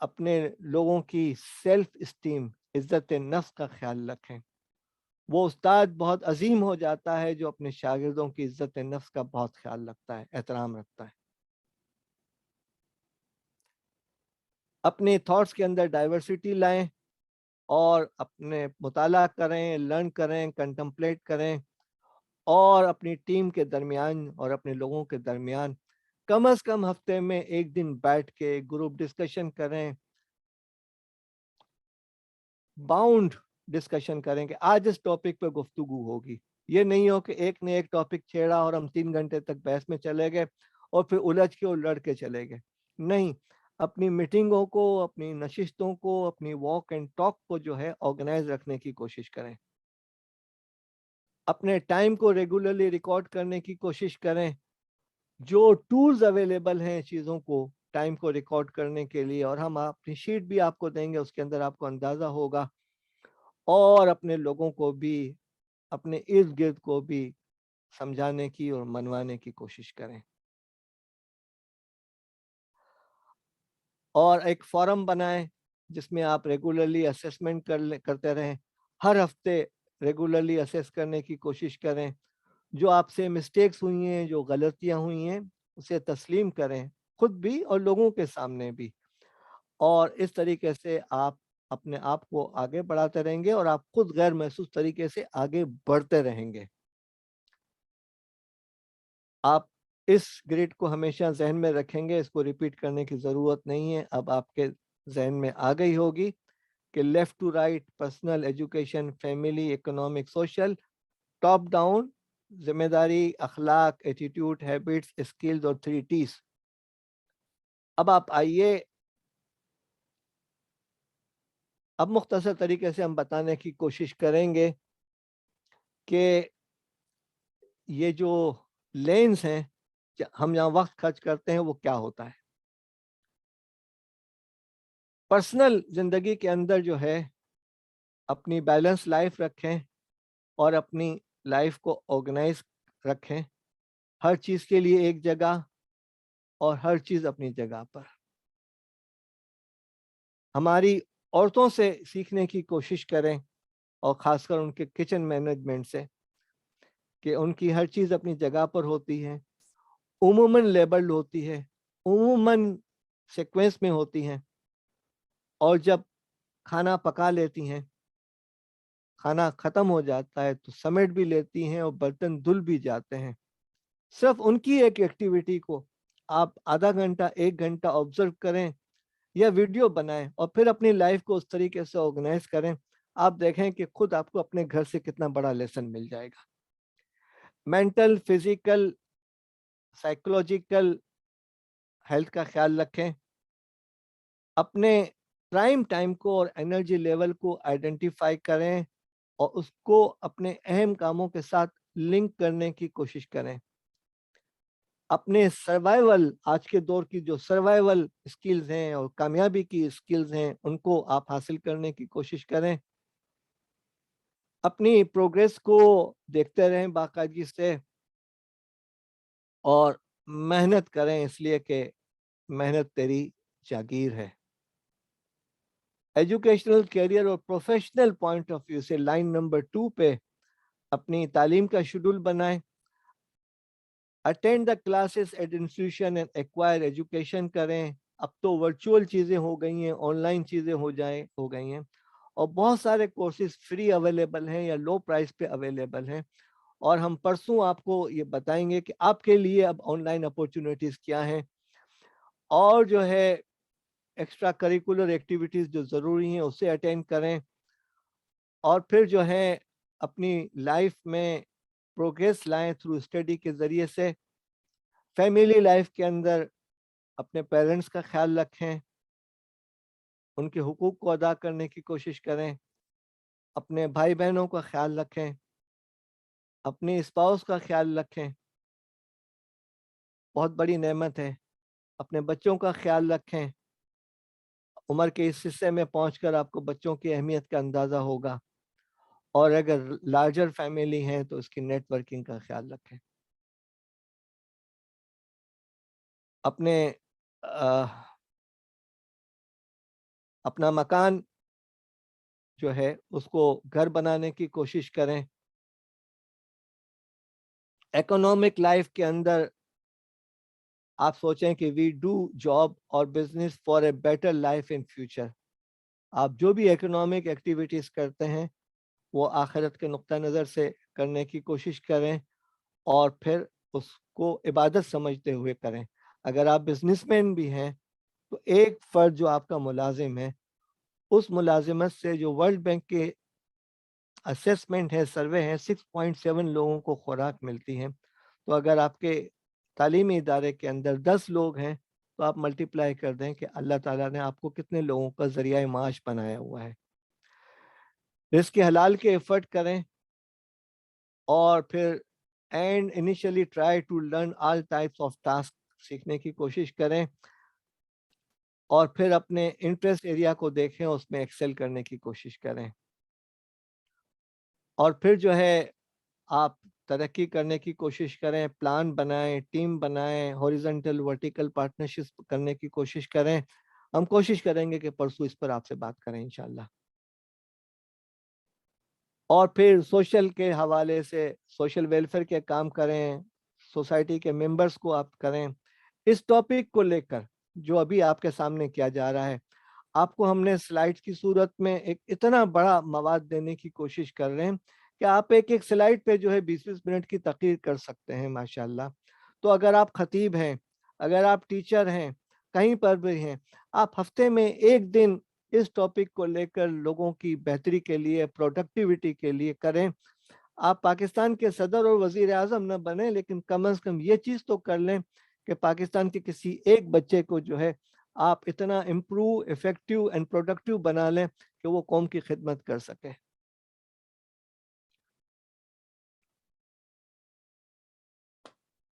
اپنے لوگوں کی سیلف اسٹیم عزت نفس کا خیال رکھیں. وہ استاد بہت عظیم ہو جاتا ہے جو اپنے شاگردوں کی عزت نفس کا بہت خیال رکھتا ہے, احترام رکھتا ہے. اپنے تھاٹس کے اندر ڈائیورسٹی لائیں اور اپنے مطالعہ کریں, لرن کریں, کنٹمپلیٹ کریں, اور اپنی ٹیم کے درمیان اور اپنے لوگوں کے درمیان کم از کم ہفتے میں ایک دن بیٹھ کے گروپ ڈسکشن کریں, باؤنڈ ڈسکشن کریں کہ آج اس ٹاپک پہ گفتگو ہوگی. یہ نہیں ہو کہ ایک نے ایک ٹاپک چھیڑا اور ہم 3 گھنٹے تک بحث میں چلے گئے اور پھر الجھ کے اور لڑ کے چلے گئے. نہیں, اپنی میٹنگوں کو, اپنی نشستوں کو, اپنی واک اینڈ ٹاک کو جو ہے آرگنائز رکھنے کی کوشش کریں. اپنے ٹائم کو ریگولرلی ریکارڈ کرنے کی کوشش کریں. جو ٹولز اویلیبل ہیں چیزوں کو ٹائم کو ریکارڈ کرنے کے لیے, اور ہم اپنی شیٹ بھی آپ کو دیں گے, اس کے اندر آپ کو اندازہ ہوگا. اور اپنے لوگوں کو بھی, اپنے ارد گرد کو بھی سمجھانے کی اور منوانے کی کوشش کریں. اور ایک فورم بنائیں جس میں آپ ریگولرلی اسیسمنٹ کرتے رہیں. ہر ہفتے ریگولرلی اسیس کرنے کی کوشش کریں. جو آپ سے مسٹیکس ہوئی ہیں, جو غلطیاں ہوئی ہیں, اسے تسلیم کریں, خود بھی اور لوگوں کے سامنے بھی. اور اس طریقے سے آپ اپنے آپ کو آگے بڑھاتے رہیں گے اور آپ خود غیر محسوس طریقے سے آگے بڑھتے رہیں گے. آپ اس گریڈ کو ہمیشہ ذہن میں رکھیں گے, اس کو ریپیٹ کرنے کی ضرورت نہیں ہے. اب آپ کے ذہن میں آ گئی ہوگی کہ left to right, personal, education, family, economic, social, top down, ذمہ داری, اخلاق, ایٹیٹیوڈ, ہیبٹس, اسکلز اور 3 T's. اب آپ آئیے, اب مختصر طریقے سے ہم بتانے کی کوشش کریں گے کہ یہ جو لینز ہیں ہم یہاں وقت خرچ کرتے ہیں وہ کیا ہوتا ہے. پرسنل زندگی کے اندر جو ہے اپنی بیلنس لائف رکھیں اور اپنی لائف کو آرگنائز رکھیں. ہر چیز کے لیے ایک جگہ اور ہر چیز اپنی جگہ پر. ہماری عورتوں سے سیکھنے کی کوشش کریں, اور خاص کر ان کے کچن مینجمنٹ سے, کہ ان کی ہر چیز اپنی جگہ پر ہوتی ہے, عموماً لیبلڈ ہوتی ہے, عموماً سیکوینس میں ہوتی ہیں, اور جب کھانا پکا لیتی ہیں, کھانا ختم ہو جاتا ہے تو سمیٹ بھی لیتی ہیں اور برتن دھل بھی جاتے ہیں. صرف ان کی ایک ایکٹیویٹی کو آپ آدھا گھنٹہ 1 گھنٹہ آبزرو کریں یا ویڈیو بنائیں اور پھر اپنی لائف کو اس طریقے سے آرگنائز کریں. آپ دیکھیں کہ خود آپ کو اپنے گھر سے کتنا بڑا لیسن مل جائے گا. مینٹل, فزیکل, سائیکولوجیکل ہیلتھ کا خیال رکھیں. اپنے پرائم ٹائم کو اور انرجی لیول کو آئیڈینٹیفائی کریں اور اس کو اپنے اہم کاموں کے ساتھ لنک کرنے کی کوشش کریں. اپنے سروائیول, آج کے دور کی جو سروائیول اسکلز ہیں اور کامیابی کی اسکلز ہیں ان کو آپ حاصل کرنے کی کوشش کریں. اپنی پروگریس کو دیکھتے رہیں باقاعدگی سے اور محنت کریں, اس لیے کہ محنت تیری جاگیر ہے. ایجوکیشنل, کیریئر اور پروفیشنل پوائنٹ آف ویو سے لائن نمبر 2 پہ اپنی تعلیم کا شیڈول بنائیں. Attend the classes at institution and acquire education کریں. اب تو ورچوئل چیزیں ہو گئی ہیں, آن لائن چیزیں ہو گئی ہیں, اور بہت سارے کورسز فری اویلیبل ہیں یا لو پرائس پہ اویلیبل ہیں. اور ہم پرسوں آپ کو یہ بتائیں گے کہ آپ کے لیے اب آن لائن اپورچونیٹیز کیا ہیں, اور جو ہے ایکسٹرا کریکولر ایکٹیویٹیز جو ضروری ہیں اسے اٹینڈ کریں. اور پھر جو ہے اپنی لائف میں پروگریس لائیں تھرو اسٹڈی کے ذریعے سے. فیملی لائف کے اندر اپنے پیرنٹس کا خیال رکھیں, ان کے حقوق کو ادا کرنے کی کوشش کریں. اپنے بھائی بہنوں کا خیال رکھیں, اپنی اسپاؤس کا خیال رکھیں, بہت بڑی نعمت ہے. اپنے بچوں کا خیال رکھیں, عمر کے اس حصے میں پہنچ کر آپ کو بچوں کی اہمیت کا اندازہ ہوگا. اور اگر لارجر فیملی ہے تو اس کی نیٹ ورکنگ کا خیال رکھیں. اپنے اپنا مکان جو ہے اس کو گھر بنانے کی کوشش کریں. اکنامک لائف کے اندر آپ سوچیں کہ وی ڈو جاب اور business for a better life in future. آپ جو بھی اکنامک ایکٹیویٹیز کرتے ہیں وہ آخرت کے نقطہ نظر سے کرنے کی کوشش کریں اور پھر اس کو عبادت سمجھتے ہوئے کریں. اگر آپ بزنس مین بھی ہیں تو ایک فرد جو آپ کا ملازم ہے اس ملازمت سے جو ورلڈ بینک کے اسیسمنٹ ہے سروے ہے 6.7 لوگوں کو خوراک ملتی ہے. تو اگر آپ کے تعلیمی ادارے کے اندر 10 لوگ ہیں تو آپ ملٹیپلائی کر دیں کہ اللہ تعالیٰ نے آپ کو کتنے لوگوں کا ذریعہ معاش بنایا ہوا ہے. رزق حلال کے ایفرٹ کریں اور پھر and initially try to learn all types of task سیکھنے کی کوشش کریں اور پھر اپنے انٹرسٹ ایریا کو دیکھیں اس میں ایکسل کرنے کی کوشش کریں اور پھر جو ہے آپ ترقی کرنے کی کوشش کریں. پلان بنائیں, ٹیم بنائیں, ہاریزونٹل ورٹیکل پارٹنرشپ کرنے کی کوشش کریں. ہم کوشش کریں گے کہ پرسوں اس پر آپ سے بات کریں انشاءاللہ. اور پھر سوشل کے حوالے سے سوشل ویلفیئر کے کام کریں, سوسائٹی کے ممبرز کو آپ کریں. اس ٹاپک کو لے کر جو ابھی آپ کے سامنے کیا جا رہا ہے آپ کو ہم نے سلائیڈ کی صورت میں ایک اتنا بڑا مواد دینے کی کوشش کر رہے ہیں کہ آپ ایک ایک سلائیڈ پہ جو ہے 20-20 منٹ کی تقریر کر سکتے ہیں ماشاءاللہ. تو اگر آپ خطیب ہیں, اگر آپ ٹیچر ہیں, کہیں پر بھی ہیں, آپ ہفتے میں ایک دن اس ٹاپک کو لے کر لوگوں کی بہتری کے لیے, پروڈکٹیوٹی کے لیے کریں. آپ پاکستان کے صدر اور وزیر اعظم نہ بنیں لیکن کم از کم یہ چیز تو کر لیں کہ پاکستان کے کسی ایک بچے کو جو ہے آپ اتنا امپروو, افیکٹو اینڈ پروڈکٹیو بنا لیں کہ وہ قوم کی خدمت کر سکے.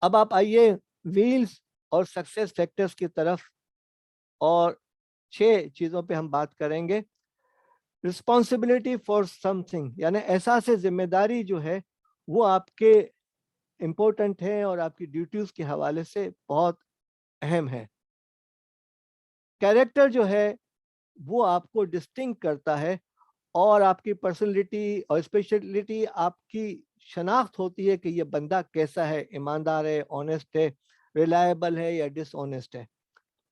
اب آپ آئیے ویلز اور سکسیس فیکٹرز کی طرف اور 6 چیزوں پہ ہم بات کریں گے. رسپانسبلٹی فار سم تھنگ یعنی احساس ذمہ داری جو ہے وہ آپ کے امپورٹنٹ ہے اور آپ کی ڈیوٹیز کے حوالے سے بہت اہم ہے. کیریکٹر جو ہے وہ آپ کو ڈسٹنگ کرتا ہے اور آپ کی پرسنالٹی اور اسپیشلٹی آپ کی شناخت ہوتی ہے کہ یہ بندہ کیسا ہے, ایماندار ہے, آنیسٹ ہے, ریلائبل ہے یا ڈس آنیسٹ ہے.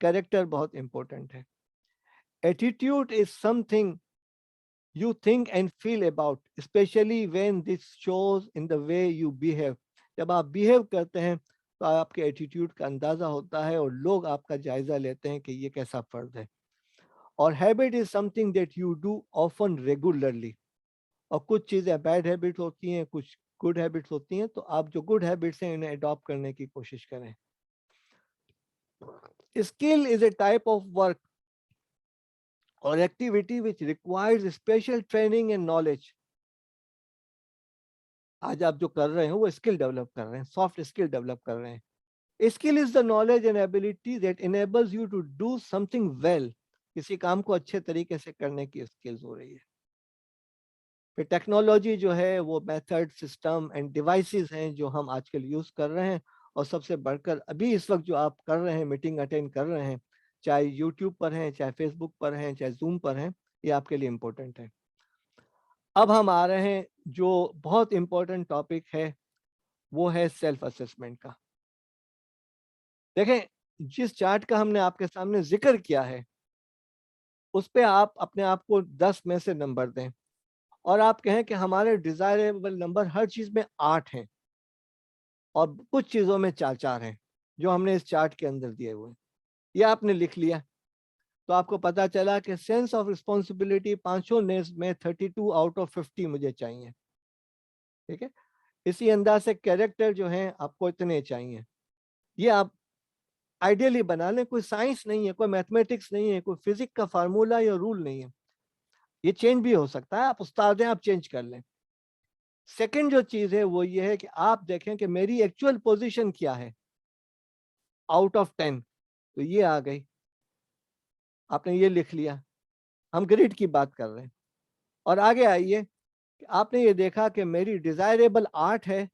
کیریکٹر بہت امپورٹنٹ ہے. Attitude is some thing you think and feel about, especially when this shows in the way you behave. جب آپ بیہیو کرتے ہیں تو آپ کے ایٹیٹیوڈ کا اندازہ ہوتا ہے اور لوگ آپ کا جائزہ لیتے ہیں کہ یہ کیسا فرد ہے. اور habit is some thing that you do often regularly. اور کچھ چیزیں بیڈ ہیبٹ ہوتی ہیں, کچھ گڈ ہیبٹس ہوتی ہیں, تو آپ جو گڈ ہیبٹس ہیں انہیں اڈاپٹ کرنے کی کوشش کریں. Skill is a type of work or activity which requires special training and knowledge. آج آپ جو کر رہے ہیں وہ اسکل ڈیولپ کر رہے ہیں, سافٹ اسکل ڈیولپ کر رہے ہیں. Skill is the knowledge and ability that enables you to do something well. کسی کام کو اچھے طریقے سے کرنے کی اسکلز ہو رہی ہے. پھر ٹیکنالوجی جو ہے وہ میتھڈ, سسٹم اینڈ ڈیوائسز ہیں جو ہم آج کل یوز کر رہے ہیں, اور سب سے بڑھ کر ابھی اس وقت جو آپ کر رہے ہیں, میٹنگ اٹینڈ کر رہے ہیں, چاہے یوٹیوب پر ہیں, چاہے فیس بک پر ہیں, چاہے زوم پر ہیں, یہ آپ کے لیے امپورٹنٹ ہے. اب ہم آ رہے ہیں جو بہت امپورٹنٹ ٹاپک ہے وہ ہے سیلف اسسمنٹ کا. دیکھیں جس چارٹ کا ہم نے آپ کے سامنے ذکر کیا ہے اس پہ آپ اپنے آپ کو 10 میں سے نمبر دیں اور آپ کہیں کہ ہمارے ڈیزائریبل نمبر ہر چیز میں 8 ہیں اور کچھ چیزوں میں 4 ہیں جو ہم نے اس چارٹ کے اندر دیے ہوئے. یہ آپ نے لکھ لیا تو آپ کو پتا چلا کہ سینس آف رسپانسبلٹی 5 نیز میں 32 آؤٹ آف 50 مجھے چاہیے. ٹھیک ہے, اسی انداز سے کیریکٹر جو ہیں آپ کو اتنے چاہیے. یہ آپ آئیڈیلی بنا لیں, کوئی سائنس نہیں ہے, کوئی میتھمیٹکس نہیں ہے, کوئی فزکس کا فارمولا یا رول نہیں ہے. یہ چینج بھی ہو سکتا ہے, آپ استاد ہیں, آپ چینج کر لیں. سیکنڈ جو چیز ہے وہ یہ ہے کہ آپ دیکھیں کہ میری ایکچوئل پوزیشن کیا ہے آؤٹ آف 10, تو یہ آ گئی, آپ نے یہ لکھ لیا. ہم گریڈ کی بات کر رہے ہیں. اور آگے آئیے کہ آپ نے یہ دیکھا کہ میری ڈیزائریبل 8 ہے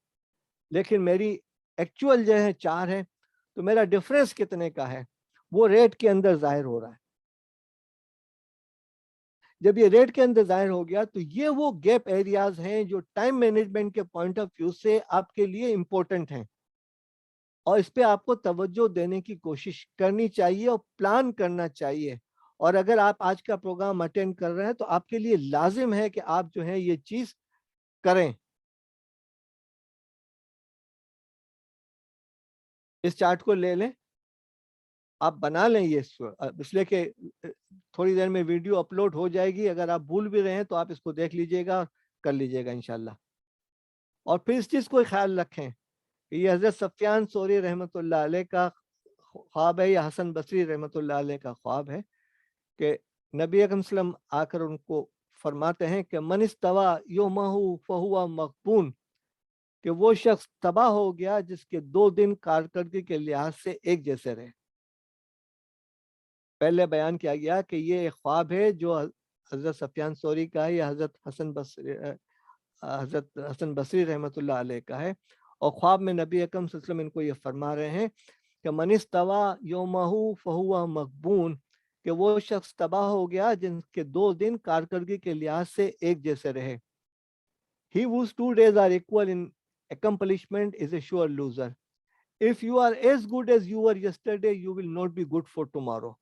لیکن میری ایکچوئل جو ہے 4 ہے, تو میرا ڈفرینس کتنے کا ہے وہ ریٹ کے اندر ظاہر ہو رہا ہے. جب یہ ریڈ کے اندر ظاہر ہو گیا تو یہ وہ گیپ ایریاز ہیں جو ٹائم مینجمنٹ کے پوائنٹ آف ویو سے آپ کے لیے امپورٹنٹ ہیں، اور اس پہ آپ کو توجہ دینے کی کوشش کرنی چاہیے اور پلان کرنا چاہیے. اور اگر آپ آج کا پروگرام اٹینڈ کر رہے ہیں تو آپ کے لیے لازم ہے کہ آپ جو ہے یہ چیز کریں. اس چارٹ کو لے لیں، آپ بنا لیں یہ، اس لیے کہ تھوڑی دیر میں ویڈیو اپلوڈ ہو جائے گی، اگر آپ بھول بھی رہے ہیں تو آپ اس کو دیکھ لیجئے گا، کر لیجئے گا انشاءاللہ. اور پھر اس چیز کو خیال رکھیں کہ یہ حضرت سفیان ثوری رحمۃ اللہ علیہ کا خواب ہے یا حسن بصری رحمۃ اللہ علیہ کا خواب ہے کہ نبی اکرم صلی اللہ علیہ وسلم آ کر ان کو فرماتے ہیں کہ من استوى یومہ فہو مغبون، کہ وہ شخص تباہ ہو گیا جس کے 2 دن کارکردگی کے لحاظ سے ایک جیسے رہے. پہلے بیان کیا گیا کہ یہ ایک خواب ہے جو حضرت سفیان ثوری کا ہے یا حضرت حسن بصری رحمۃ اللہ علیہ کا ہے، اور خواب میں نبی اکرم صلی اللہ علیہ وسلم ان کو یہ فرما رہے ہیں کہ من استوى یومہ فہو مغبون، کہ وہ شخص تباہ ہو گیا جن کے 2 دن کارکردگی کے لحاظ سے ایک جیسے رہے. He whose 2 days are equal in accomplishment is a sure loser. If you are as good as you were yesterday, you will not be good for tomorrow.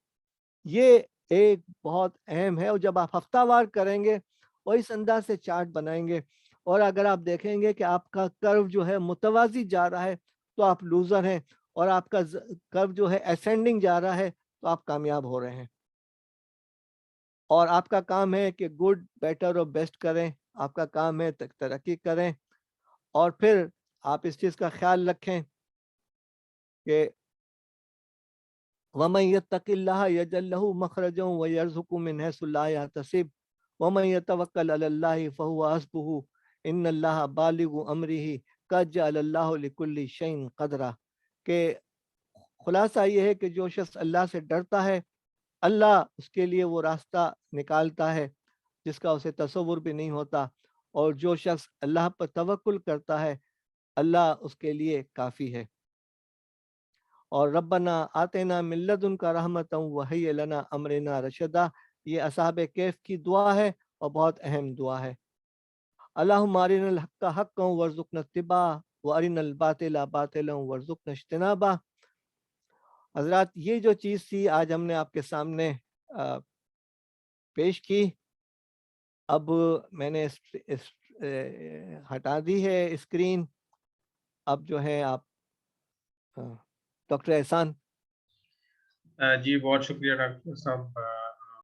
یہ ایک بہت اہم ہے، اور جب آپ ہفتہ وار کریں گے اور اس انداز سے چارٹ بنائیں گے، اور اگر آپ دیکھیں گے کہ آپ کا کرو جو ہے متوازی جا رہا ہے تو آپ لوزر ہیں، اور آپ کا کرو جو ہے اسینڈنگ جا رہا ہے تو آپ کامیاب ہو رہے ہیں. اور آپ کا کام ہے کہ گڈ، بیٹر اور بیسٹ کریں، آپ کا کام ہے ترقی کریں. اور پھر آپ اس چیز کا خیال رکھیں کہ وَمَن يَتَّقِ اللَّهَ يَجْعَل لَّهُ مَخْرَجًا وَيَرْزُقْهُ مِنْ حَيْثُ لَا يَحْتَسِبُ وَمَن يَتَوَكَّلْ عَلَى اللَّهِ فَهُوَ حَسْبُهُ إِنَّ اللَّهَ بَالِغُ أَمْرِهِ قَدْ جَعَلَ اللَّهُ لِكُلِّ شَيْءٍ قَدْرًا. کہ خلاصہ یہ ہے کہ جو شخص اللہ سے ڈرتا ہے، اللہ اس کے لیے وہ راستہ نکالتا ہے جس کا اسے تصور بھی نہیں ہوتا، اور جو شخص اللہ پر توکل کرتا ہے اللہ اس کے لیے کافی ہے. اور ربنا آتینا من لدنک رحمتا وہیئ لنا امرنا رشدا، یہ اصحاب کہف کی دعا ہے اور بہت اہم دعا ہے. اللہم ارنا الحق حقا وارزقنا اتباعہ وارنا الباطل باطلا وارزقنا اجتنابہ. حضرات یہ جو چیز تھی آج ہم نے آپ کے سامنے پیش کی. اب میں نے ہٹا دی ہے اسکرین. اب جو ہے آپ ڈاکٹر احسان. جی بہت شکریہ ڈاکٹر صاحب